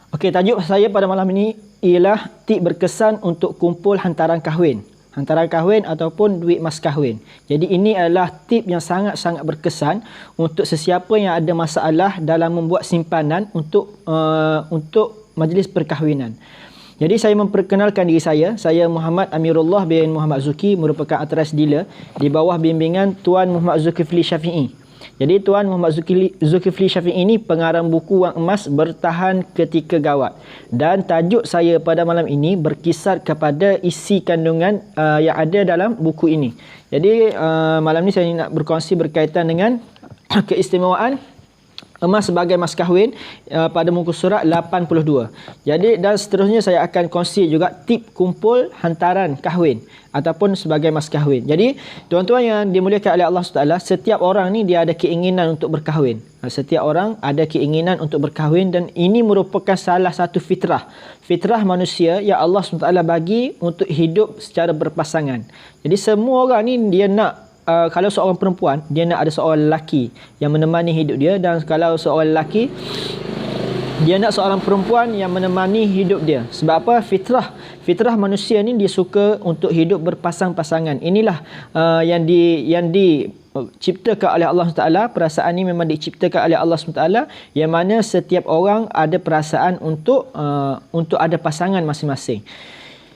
Okey, tajuk saya pada malam ini ialah tip berkesan untuk kumpul hantaran kahwin. Hantaran kahwin ataupun duit mas kahwin. Jadi ini adalah tip yang sangat-sangat berkesan untuk sesiapa yang ada masalah dalam membuat simpanan untuk majlis perkahwinan. Jadi saya memperkenalkan diri saya Muhammad Amirullah bin Muhammad Zuki, merupakan authorized dealer di bawah bimbingan Tuan Muhammad Zulkifli Syafi'i. Jadi Tuan Muhammad Zulkifli Syafi'i ini pengarang buku Wang Emas Bertahan Ketika Gawat. Dan tajuk saya pada malam ini berkisar kepada isi kandungan yang ada dalam buku ini. Jadi malam ini saya nak berkongsi berkaitan dengan keistimewaan emas sebagai mas kahwin pada muka surat 82. Jadi dan seterusnya saya akan kongsi juga tip kumpul hantaran kahwin ataupun sebagai mas kahwin. Jadi tuan-tuan yang dimuliakan oleh Allah SWT, setiap orang ni dia ada keinginan untuk berkahwin. Setiap orang ada keinginan untuk berkahwin dan ini merupakan salah satu fitrah. Fitrah manusia yang Allah SWT bagi untuk hidup secara berpasangan. Jadi semua orang ni dia nak kalau seorang perempuan, dia nak ada seorang lelaki yang menemani hidup dia, dan kalau seorang lelaki, dia nak seorang perempuan yang menemani hidup dia. Sebab apa? Fitrah manusia ni dia suka untuk hidup berpasang-pasangan. Inilah yang diciptakan oleh Allah SWT. Perasaan ni memang diciptakan oleh Allah SWT, yang mana setiap orang ada perasaan untuk ada pasangan masing-masing.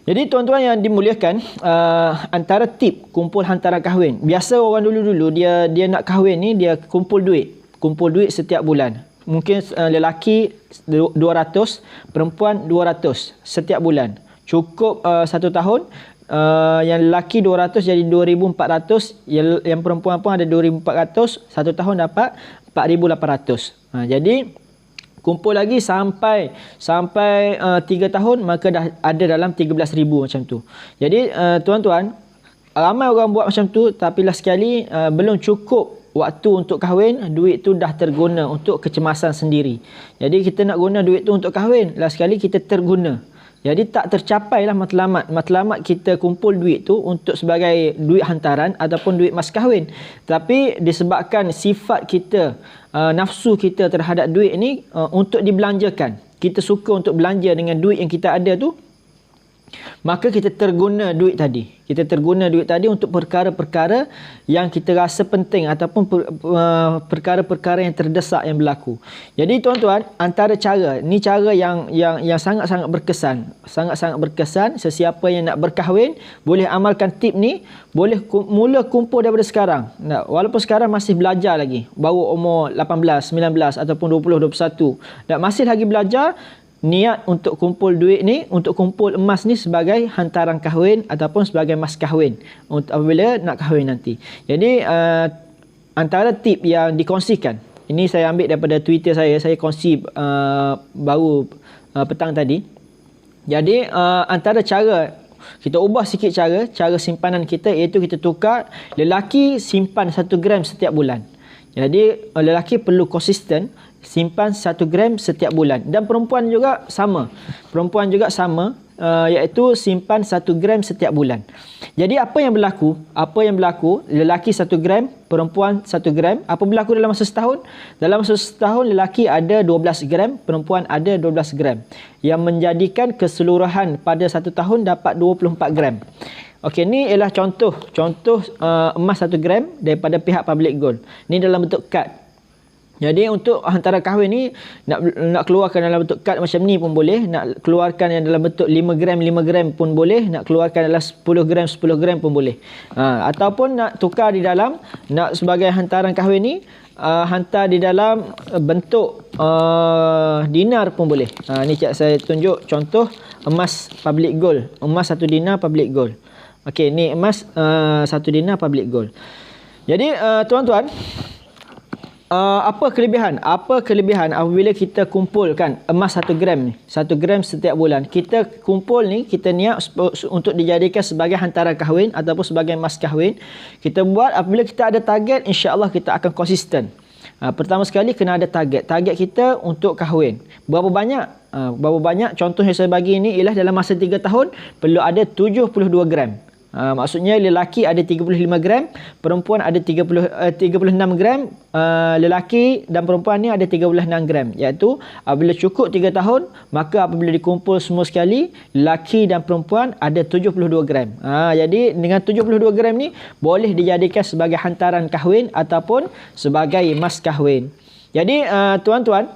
Jadi tuan-tuan yang dimuliakan, antara tip kumpul hantaran kahwin. Biasa orang dulu-dulu dia nak kahwin ni, dia kumpul duit setiap bulan. Mungkin lelaki 200, perempuan 200 setiap bulan. Cukup 1 tahun, yang lelaki 200 jadi 2,400, yang perempuan pun ada 2,400, 1 tahun dapat 4,800. Jadi kumpul lagi sampai 3 tahun, maka dah ada dalam 13,000 macam tu. Jadi tuan-tuan, ramai orang buat macam tu, tapi last sekali belum cukup waktu untuk kahwin, duit tu dah terguna untuk kecemasan sendiri. Jadi kita nak guna duit tu untuk kahwin, last sekali kita terguna. Jadi tak tercapailah matlamat kita kumpul duit tu untuk sebagai duit hantaran ataupun duit mas kahwin. Tapi disebabkan sifat kita, nafsu kita terhadap duit ni untuk dibelanjakan. Kita suka untuk belanja dengan duit yang kita ada tu, maka kita terguna duit tadi. Kita terguna duit tadi untuk perkara-perkara yang kita rasa penting ataupun perkara-perkara yang terdesak yang berlaku. Jadi tuan-tuan, antara cara ni, cara yang sangat-sangat berkesan. Sangat-sangat berkesan. Sesiapa yang nak berkahwin boleh amalkan tip ni, boleh mula kumpul daripada sekarang. Walaupun sekarang masih belajar lagi, baru umur 18, 19 ataupun 20, 21, dan masih lagi belajar, niat untuk kumpul duit ni, untuk kumpul emas ni sebagai hantaran kahwin ataupun sebagai mas kahwin apabila nak kahwin nanti. Jadi antara tip yang dikongsikan, ini saya ambil daripada Twitter saya kongsi baru petang tadi. Jadi antara cara, kita ubah sikit cara simpanan kita, iaitu kita tukar lelaki simpan 1 gram setiap bulan. Jadi lelaki perlu konsisten simpan 1 gram setiap bulan, dan perempuan juga sama, iaitu simpan 1 gram setiap bulan. Jadi apa yang berlaku, lelaki 1 gram, perempuan 1 gram. Apa berlaku dalam masa setahun? Dalam masa setahun lelaki ada 12 gram, perempuan ada 12 gram, yang menjadikan keseluruhan pada 1 tahun dapat 24 gram. Okey, ni ialah contoh emas 1 gram daripada pihak Public Gold. Ni dalam bentuk kad. Jadi untuk hantaran kahwin ni, nak keluarkan dalam bentuk kad macam ni pun boleh, nak keluarkan yang dalam bentuk 5 gram pun boleh, nak keluarkan dalam 10 gram pun boleh. Ataupun nak tukar di dalam, nak sebagai hantaran kahwin ni, hantar di dalam bentuk dinar pun boleh. Ni saya tunjuk contoh emas Public Gold, emas 1 dinar Public Gold. Okey, ni emas 1 dinar Public Gold. Jadi tuan-tuan, apa kelebihan apabila kita kumpulkan emas 1 gram ni, 1 gram setiap bulan. Kita kumpul ni, kita niat untuk dijadikan sebagai hantaran kahwin ataupun sebagai mas kahwin. Kita buat apabila kita ada target, insya-Allah kita akan konsisten. Pertama sekali kena ada target kita untuk kahwin. Berapa banyak contoh yang saya bagi ni ialah dalam masa 3 tahun perlu ada 72 gram. Maksudnya lelaki ada 35 gram, perempuan ada 36 gram, lelaki dan perempuan ni ada 36 gram. Iaitu apabila cukup 3 tahun, maka apabila dikumpul semua sekali, lelaki dan perempuan ada 72 gram. Jadi dengan 72 gram ni boleh dijadikan sebagai hantaran kahwin ataupun sebagai mas kahwin. Jadi tuan-tuan,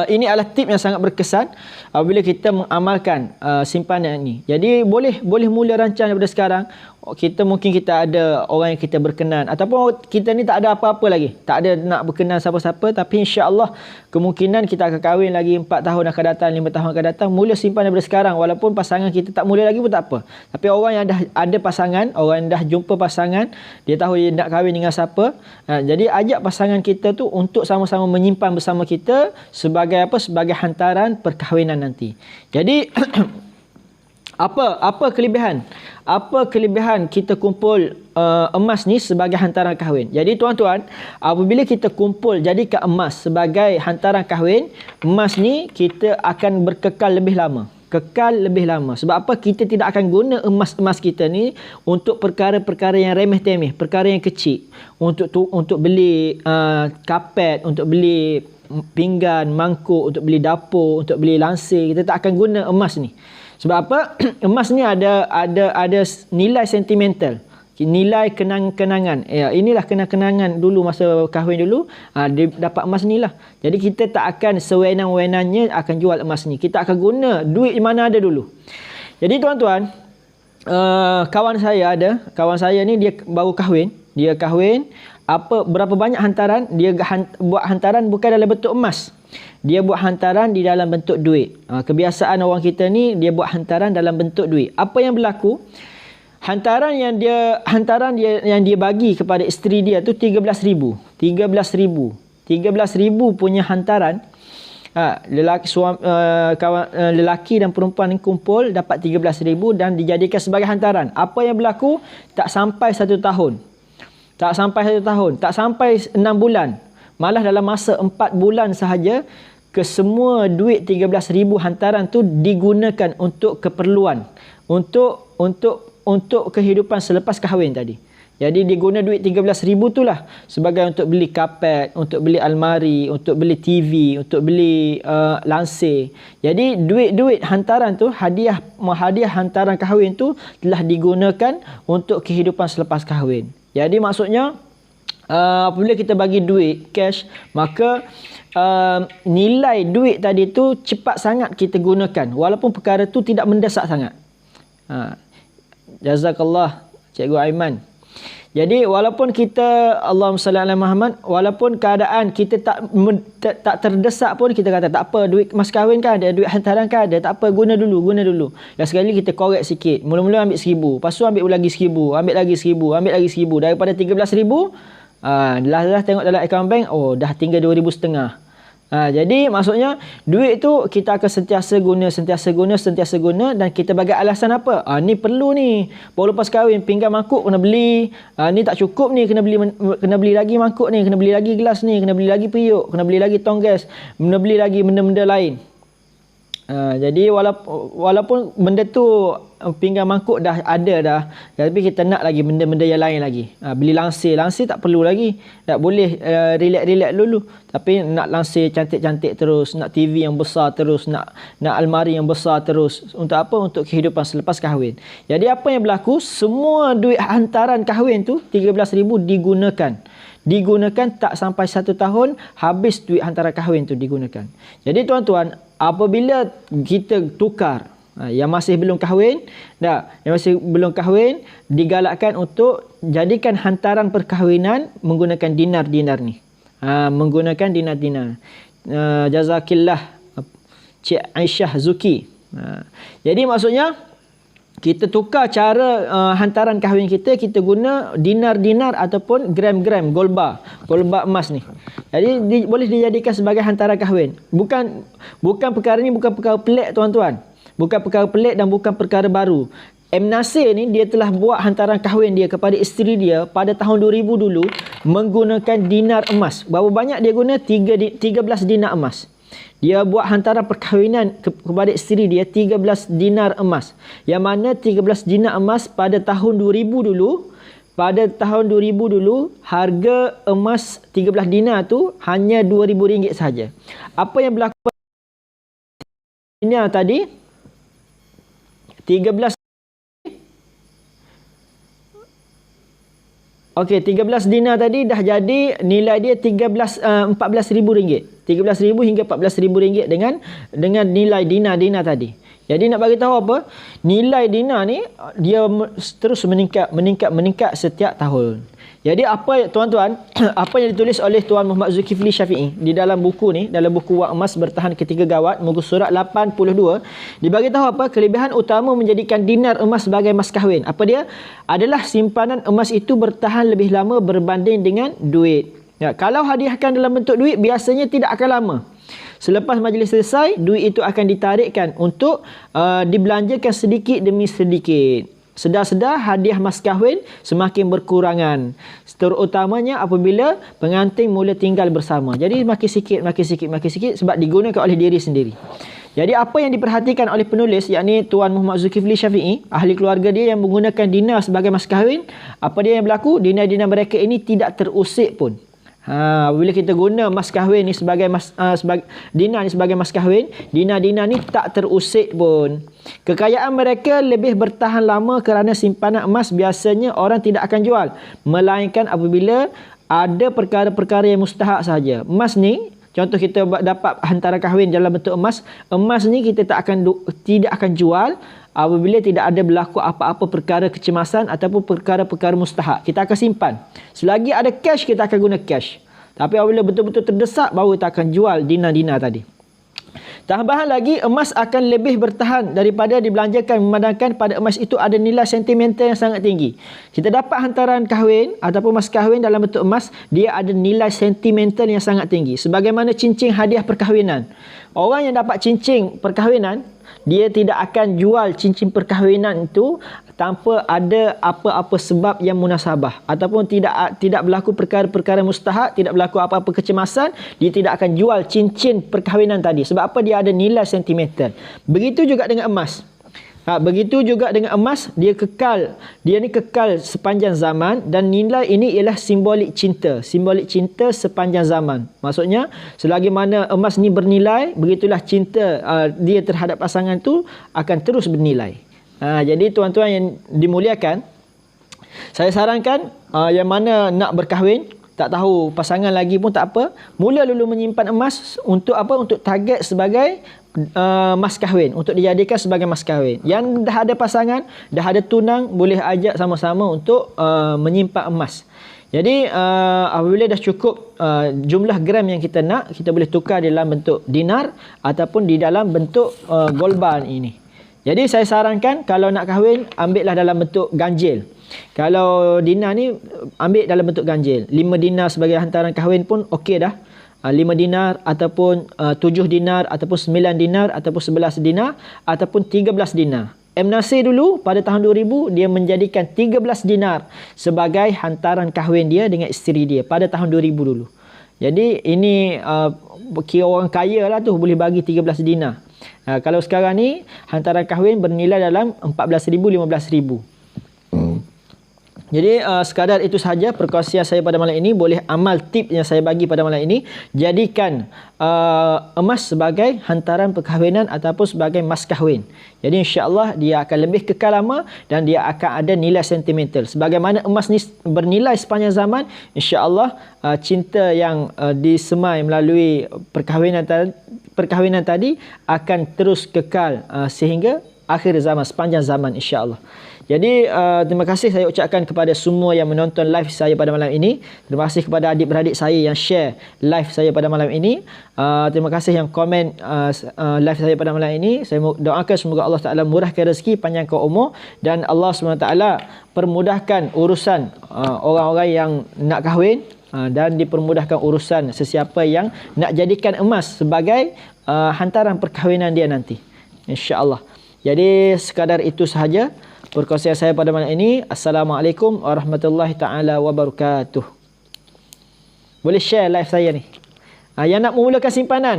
ini adalah tip yang sangat berkesan apabila kita mengamalkan simpanan ini. Jadi boleh mula rancang daripada sekarang. Mungkin kita ada orang yang kita berkenan, ataupun kita ni tak ada apa-apa lagi, tak ada nak berkenan siapa-siapa, tapi insya-Allah kemungkinan kita akan kahwin lagi 4 tahun akan datang, 5 tahun akan datang. Mula simpan daripada sekarang, walaupun pasangan kita tak mula lagi pun tak apa. Tapi orang yang dah ada pasangan, orang yang dah jumpa pasangan, dia tahu dia nak kahwin dengan siapa, jadi ajak pasangan kita tu untuk sama-sama menyimpan bersama kita sebagai apa? Sebagai hantaran perkahwinan nanti. Jadi apa kelebihan? Apa kelebihan kita kumpul emas ni sebagai hantaran kahwin? Jadi tuan-tuan, apabila kita kumpul jadikan emas sebagai hantaran kahwin, emas ni kita akan berkekal lebih lama. Kekal lebih lama. Sebab apa? Kita tidak akan guna emas-emas kita ni untuk perkara-perkara yang remeh-temeh, perkara yang kecil. Untuk beli kapet, untuk beli pinggan, mangkuk, untuk beli dapur, untuk beli lansir. Kita tak akan guna emas ni. Sebab apa? Emas ni ada nilai sentimental, nilai kenang-kenangan. Inilah kenang-kenangan dulu masa kahwin dulu, dia dapat emas ni lah. Jadi kita tak akan sewenang-wenangnya akan jual emas ni. Kita akan guna duit mana ada dulu. Jadi tuan-tuan, kawan saya ni dia baru kahwin. Dia kahwin, berapa banyak hantaran? Dia buat hantaran bukan dalam bentuk emas. Dia buat hantaran di dalam bentuk duit. Kebiasaan orang kita ni, dia buat hantaran dalam bentuk duit. Apa yang berlaku? Hantaran yang dia bagi kepada isteri dia tu 13,000. 13,000 punya hantaran. Lelaki dan perempuan yang kumpul dapat 13,000 dan dijadikan sebagai hantaran. Apa yang berlaku? Tak sampai 1 tahun. Tak sampai 6 bulan. Malah dalam masa 4 bulan sahaja, kesemua duit 13,000 hantaran tu digunakan untuk keperluan, untuk kehidupan selepas kahwin tadi. Jadi dia guna duit 13,000 tu lah sebagai untuk beli kapet, untuk beli almari, untuk beli TV, untuk beli lansir. Jadi duit-duit hantaran tu, hadiah hantaran kahwin tu telah digunakan untuk kehidupan selepas kahwin. Jadi maksudnya apabila kita bagi duit cash, maka nilai duit tadi tu cepat sangat kita gunakan, walaupun perkara tu tidak mendesak sangat. Jazakallah Cikgu Aiman. Jadi walaupun kita, Allahumma salli ala Muhammad, walaupun keadaan kita tak terdesak pun, kita kata tak apa, duit mas kahwin kan ada, duit hantaran kan ada, tak apa, guna dulu. Dan sekali kita korek sikit. Mula-mula ambil 1,000, lepas tu ambil lagi 1,000, ambil lagi 1,000. Daripada 13,000, dah tengok dalam akaun bank, dah tinggal 2,500. Jadi maksudnya duit tu kita akan sentiasa guna dan kita bagi alasan apa? Ni perlu ni. Baru lepas kahwin pinggan mangkuk kena beli. Ni tak cukup ni, kena beli lagi mangkuk ni, kena beli lagi gelas ni, kena beli lagi periuk, kena beli lagi tong gas, kena beli lagi benda-benda lain. Jadi walaupun benda tu pinggan mangkuk dah ada dah, tapi kita nak lagi benda-benda yang lain lagi. Beli lansir tak perlu lagi. Tak boleh relax dulu. Tapi nak lansir cantik-cantik terus, nak TV yang besar terus, nak almari yang besar terus. Untuk apa? Untuk kehidupan selepas kahwin. Jadi apa yang berlaku? Semua duit hantaran kahwin tu 13,000 digunakan tak sampai 1 tahun, habis duit hantaran kahwin tu digunakan. Jadi tuan-tuan, apabila kita tukar, yang masih belum kahwin, digalakkan untuk jadikan hantaran perkahwinan menggunakan dinar-dinar ni. Menggunakan dinar-dinar. Jazakillah Cik Aisyah Zuki. Jadi maksudnya kita tukar cara hantaran kahwin kita guna dinar-dinar ataupun gram-gram gold bar emas ni. Jadi boleh dijadikan sebagai hantaran kahwin. Bukan perkara ni bukan perkara pelik tuan-tuan. Bukan perkara pelik dan bukan perkara baru. M. Nasir ni dia telah buat hantaran kahwin dia kepada isteri dia pada tahun 2000 dulu menggunakan dinar emas. Berapa banyak dia guna? 13 dinar emas. Dia buat hantaran perkahwinan kepada isteri dia 13 dinar emas. Yang mana 13 dinar emas pada tahun 2000 dulu, harga emas 13 dinar tu hanya RM2,000 saja. Apa yang berlaku dinar tadi? 13 Okey, 13 dinar tadi dah jadi nilai dia RM14,000. 13,000 hingga RM14,000 dengan nilai dinar tadi. Jadi nak bagi tahu apa? Nilai dinar ni dia terus meningkat setiap tahun. Jadi apa tuan-tuan, apa yang ditulis oleh Tuan Muhammad Zulkifli Syafi'i di dalam buku ni, dalam buku Wang Emas Bertahan Ketika Gawat, muka surat 82, dibagi tahu apa? Kelebihan utama menjadikan dinar emas sebagai mas kahwin. Apa dia? Adalah simpanan emas itu bertahan lebih lama berbanding dengan duit. Ya, kalau hadiahkan dalam bentuk duit biasanya tidak akan lama. Selepas majlis selesai, duit itu akan ditarikkan untuk dibelanjakan sedikit demi sedikit. Sedar-sedar hadiah mas kahwin semakin berkurangan. Terutamanya apabila pengantin mula tinggal bersama. Jadi makin sikit sebab digunakan oleh diri sendiri. Jadi apa yang diperhatikan oleh penulis, yakni Tuan Muhammad Zulkifli Syafi'i, ahli keluarga dia yang menggunakan dinar sebagai mas kahwin, apa dia yang berlaku? Dinar-dinar mereka ini tidak terusik pun. Bila kita guna mas kahwin ni sebagai dinar ni sebagai mas kahwin, dinar-dinar ni tak terusik pun. Kekayaan mereka lebih bertahan lama kerana simpanan emas biasanya orang tidak akan jual, melainkan apabila ada perkara-perkara yang mustahak sahaja. Emas ni, contoh kita dapat hantaran kahwin dalam bentuk emas, emas ni kita tidak akan jual apabila tidak ada berlaku apa-apa perkara kecemasan ataupun perkara-perkara mustahak. Kita akan simpan. Selagi ada cash, kita akan guna cash. Tapi apabila betul-betul terdesak, baru kita akan jual dinar-dinar tadi. Tambahan lagi, emas akan lebih bertahan daripada dibelanjakan, memandangkan pada emas itu ada nilai sentimental yang sangat tinggi. Kita dapat hantaran kahwin ataupun mas kahwin dalam bentuk emas, dia ada nilai sentimental yang sangat tinggi. Sebagaimana cincin hadiah perkahwinan. Orang yang dapat cincin perkahwinan, dia tidak akan jual cincin perkahwinan itu tanpa ada apa-apa sebab yang munasabah, ataupun tidak berlaku perkara-perkara mustahak, tidak berlaku apa-apa kecemasan, dia tidak akan jual cincin perkahwinan tadi. Sebab apa? Dia ada nilai sentimental. Begitu juga dengan emas. Begitu juga dengan emas, dia ni kekal sepanjang zaman, dan nilai ini ialah simbolik cinta sepanjang zaman. Maksudnya, selagi mana emas ni bernilai, begitulah cinta dia terhadap pasangan tu akan terus bernilai. Jadi tuan-tuan yang dimuliakan, saya sarankan yang mana nak berkahwin, tak tahu pasangan lagi pun tak apa, mula dulu menyimpan emas untuk apa? Untuk target sebagai mas kahwin, untuk dijadikan sebagai mas kahwin. Yang dah ada pasangan, dah ada tunang, boleh ajak sama-sama untuk menyimpan emas. Jadi apabila dah cukup jumlah gram yang kita nak, kita boleh tukar dalam bentuk dinar ataupun di dalam bentuk gold bar ini. Jadi saya sarankan kalau nak kahwin, ambillah dalam bentuk ganjil. Kalau dinar ni, ambil dalam bentuk ganjil. 5 dinar sebagai hantaran kahwin pun okey dah. 5 dinar ataupun 7 dinar ataupun 9 dinar ataupun 11 dinar ataupun 13 dinar. M. Nasir dulu pada tahun 2000 dia menjadikan 13 dinar sebagai hantaran kahwin dia dengan isteri dia pada tahun 2000 dulu. Jadi ini kira orang kaya lah tu boleh bagi 13 dinar. Kalau sekarang ni hantaran kahwin bernilai dalam 14,000 15,000. Jadi sekadar itu sahaja perkongsian saya pada malam ini. Boleh amal tip yang saya bagi pada malam ini, jadikan emas sebagai hantaran perkahwinan ataupun sebagai mas kahwin. Jadi insya-Allah dia akan lebih kekal lama dan dia akan ada nilai sentimental. Sebagaimana emas ni bernilai sepanjang zaman, insya-Allah cinta yang disemai melalui perkahwinan tadi akan terus kekal sehingga akhir zaman, sepanjang zaman insya-Allah. Jadi terima kasih saya ucapkan kepada semua yang menonton live saya pada malam ini. Terima kasih kepada adik-beradik saya yang share live saya pada malam ini. Terima kasih yang komen live saya pada malam ini. Saya doakan semoga Allah Ta'ala murahkan rezeki, panjangkan umur, dan Allah SWT permudahkan urusan orang-orang yang nak kahwin, dan dipermudahkan urusan sesiapa yang nak jadikan emas sebagai hantaran perkahwinan dia nanti, insya-Allah. Jadi sekadar itu sahaja perkongsian saya pada malam ini. Assalamualaikum warahmatullahi taala wabarakatuh. Boleh share live saya ni. Yang nak memulakan simpanan,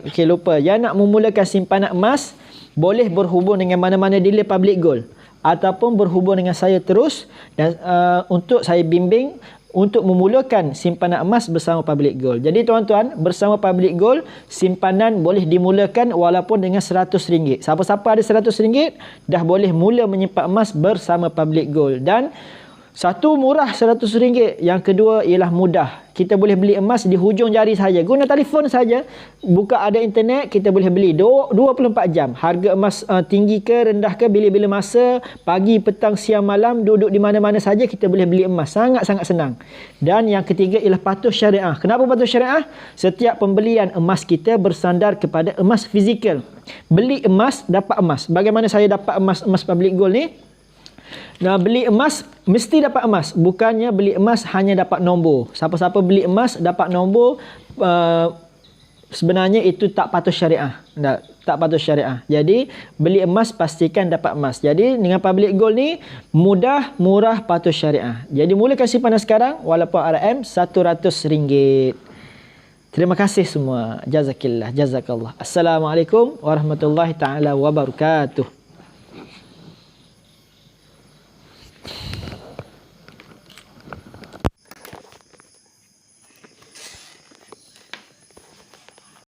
okay, lupa. Yang nak memulakan simpanan emas, boleh berhubung dengan mana-mana dealer Public Gold ataupun berhubung dengan saya terus dan untuk saya bimbing untuk memulakan simpanan emas bersama Public Gold. Jadi tuan-tuan, bersama Public Gold, simpanan boleh dimulakan walaupun dengan RM100. Siapa-siapa ada RM100 dah boleh mula menyimpan emas bersama Public Gold. Dan satu, murah RM100. Yang kedua ialah mudah. Kita boleh beli emas di hujung jari saja. Guna telefon saja. Buka ada internet, kita boleh beli 24 jam. Harga emas tinggi ke rendah ke, bila-bila masa, pagi, petang, siang, malam, duduk di mana-mana saja kita boleh beli emas. Sangat-sangat senang. Dan yang ketiga ialah patuh syariah. Kenapa patuh syariah? Setiap pembelian emas kita bersandar kepada emas fizikal. Beli emas, dapat emas. Bagaimana saya dapat emas Public Gold ni? Nah, beli emas mesti dapat emas. Bukannya beli emas hanya dapat nombor. Siapa-siapa beli emas dapat nombor, sebenarnya itu tak patuh syariah. Tak patuh syariah. Jadi beli emas pastikan dapat emas. Jadi dengan Public Gold ni mudah, murah, patuh syariah. Jadi mulakan simpanan sekarang walaupun RM RM100. Terima kasih semua. Jazakillah, jazakallah. Assalamualaikum warahmatullahi taala wabarakatuh.